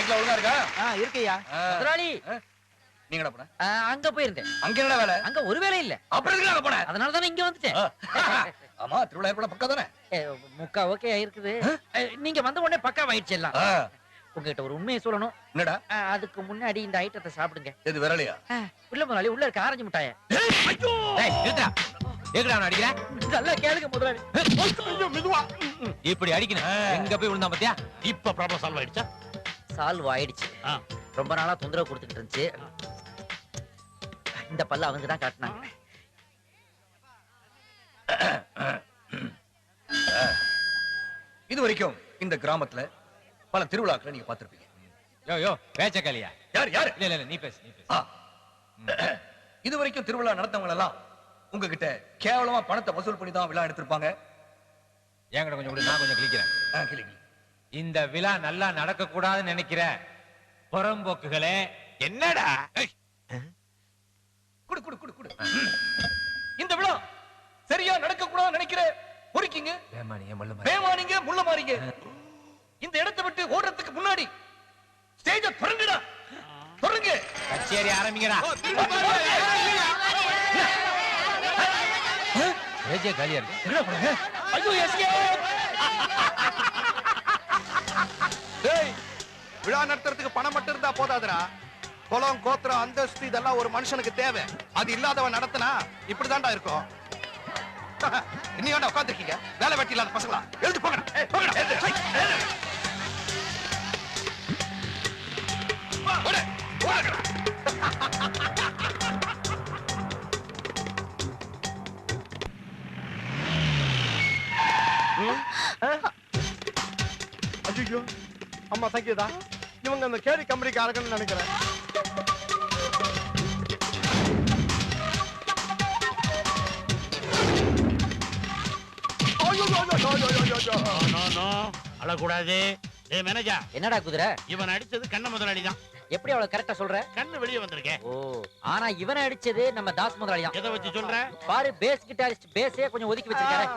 பைக்ல ஒழுங்கா இருக்கா? இருக்கையா முதலாளி. நீங்க என்ன பண்ண? அங்க போயிருந்தேன். அங்க என்ன வேலை? அங்க ஒரு வேலை இல்ல. அப்புறம் எதுக்கு அங்க போன? அதனால தானே இங்க வந்துட்டேன். ஆமா, திருவிழா ஏற்பாடு பக்கா தானே? முக்கா ஓகே இருக்குது. நீங்க வந்த உடனே பக்காவாயிடுச்சு எல்லாம். உங்ககிட்ட ஒரு உண்மையை சொல்லணும். என்னடா? அதுக்கு முன்னாடி இந்த ஐட்டத்தை சாப்பிடுங்க. எது விரலையா? உள்ள முதலாளி, உள்ள இருக்க ஆரஞ்சு மிட்டாய. நல்லா கேளுங்க முதலாளி. இப்படி அடிக்கணும். எங்க போய் விழுந்தா பாத்தியா? இப்ப ப்ராப்ளம் சால்வ் ஆயிடுச்சா? சால்வ் ஆயிடுச்சு. ரொம்ப நாளா தொந்தரவு கொடுத்துட்டு இருந்துச்சு. இந்த பல்ல அவங்க தான் காட்டினாங்க. இது வரைக்கும் இந்த கிராமத்துல பல திருவிழாக்களை நீங்க பார்த்திருப்பீங்க. யோ பேச்சக்காலியா? யார்? இல்ல நீ பேசு. இது வரைக்கும் திருவிழா நடத்தவங்க எல்லாம் உங்ககிட்ட கேவலமா பணத்தை வசூல் பண்ணி தான் விழா எடுத்திருப்பாங்க. என்கிட்ட கொஞ்சம் கூட நான் கொஞ்சம் கிளிக்கிறேன். இந்த விழா நல்லா நடக்க கூடாதுன்னு நினைக்கிற புறம்போக்குகளே, என்னடா குடு குடு குடு குடு. இந்த விழா சரியா நடக்க கூடாதுன்னு நினைக்கிற பொறுக்கிங்க, பேமானிங்க, முள்ள மாறிங்க. இந்த இடத்தை விட்டு ஓடுறதுக்கு முன்னாடி ஸ்டேஜ தொடங்குடா. தொடங்க. கச்சேரி ஆரம்பிங்கடா. ஏஜே காலியா இருக்கு. என்ன பண்ணுங்க? ஐயோ எஸ்கேப். டேய், விழா நடத்துறதுக்கு பணம் மட்டும் இருந்தா போதாதுடா. குலம், கோத்திரம், அந்தஸ்து இதெல்லாம் ஒரு மனுஷனுக்கு தேவை. அது இல்லாதவன் நடத்தினா இப்படிதான்டா இருக்கும். இன்னும் ஏன்டா உட்கார்ந்திருக்கீங்க? வேலை வெட்டி இல்லாத பசங்களா, எழுந்து போங்கடா. ஐயோ அம்மா சங்கீதா, இவங்க அந்த கேடி கம்பெனிக்காரங்கன்னு நினைக்கிறேன். அழக்கூடாது. ஏய் மேனேஜர், என்னடா குதிரை? இவன் அடிச்சது கண்ண முதலாளி தான். எப்படி அவ்வளவு கரெக்டா சொல்ற? கண்ணு வெளியே வந்திருக்கேன். ஓ, ஆனா இவனை அடிச்சது நம்ம தாஸ் முதலாளி தான். எதை வச்சு சொல்ற? பாரு, பேஸ் கிட்டாரிஸ்ட் பேஸே கொஞ்சம் ஒதுக்கி வச்சிருக்காரு.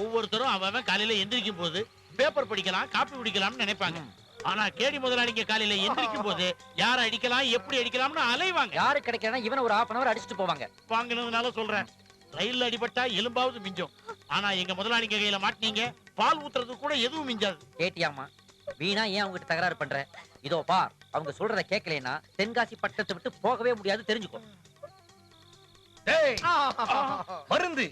ஒவ்வொருத்தரும் அவன் காலையில எந்திரிக்கும் போது பேப்பர் படிக்கலாம், காப்பி குடிக்கலாம்னு நினைப்பாங்க. ஆனா கேடி முதலாளிங்க காலையில எந்திரிக்கும் போது யார அடிக்கலாம், எப்படி அடிக்கலாம்னு அலைவாங்க. யாரு கிடைக்கலனா இவனை ஒரு 1/2 hour அடிச்சிட்டு போவாங்க. வாங்கினதுனால சொல்றேன், ரயில்ல அடிபட்டா எலும்பாவது மிஞ்சும். ஆனா எங்க முதலாளிங்க கையில மாட்டினீங்க, பால் ஊத்துறது கூட எதுவும் மிஞ்சாது. கேட்டியாமா? வீணா ஏன் அவங்க கிட்ட தகராறு பண்ற? இதோ பார், அவங்க சொல்றத கேட்கலைன்னா தென்காசி பட்டத்தை விட்டு போகவே முடியாது, தெரிஞ்சுக்கோ. டேய், மருந்து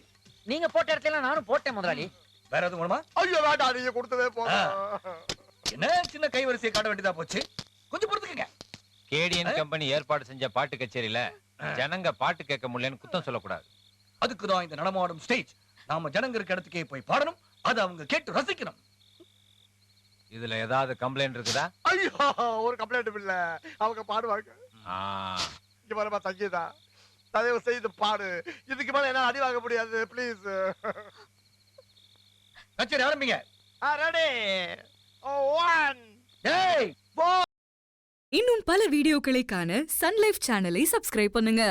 நீங்க போட்ட இடத்துல நானும் போட்டேன் முதலாளி. வேற எதுவும் வேணுமா? ஐயோ வேண்டாம், நீங்க கொடுத்ததே போதும். என்ன சின்ன கைவரிசையை காட்ட வேண்டியதா போச்சு, கொஞ்சம் பொறுத்துக்கங்க. கேடிஎன் கம்பெனி ஏற்பாடு செஞ்ச பாட்டு கச்சேரியில ஜனங்க பாட்டு கேட்க முடியலன்னு குத்தம் சொல்லக்கூடாது. அதுக்குதான் இந்த நடமாடும் ஸ்டேஜ். நாம ஜனங்க இருக்க இடத்துக்கே போய் பாடணும், அதை அவங்க கேட்டு ரசிக்கணும். இதுல ஏதாவது கம்ப்ளைண்ட் இருக்குதா? ஐயோ, ஒரு கம்ப்ளைண்ட் இல்ல, அவங்க பாடுவாங்க. இங்க வரமா சங்கீதா, தயவு செய்து பாடு. இதுக்கு மேல என்ன அடி வாங்க முடியாது, ப்ளீஸ். கச்சேரி ஆரம்பிங்க. ரெடி. 1 டேய், இன்னும் பல வீடியோக்களை காண சன் லைஃப் சேனலை சப்ஸ்கிரைப் பண்ணுங்க.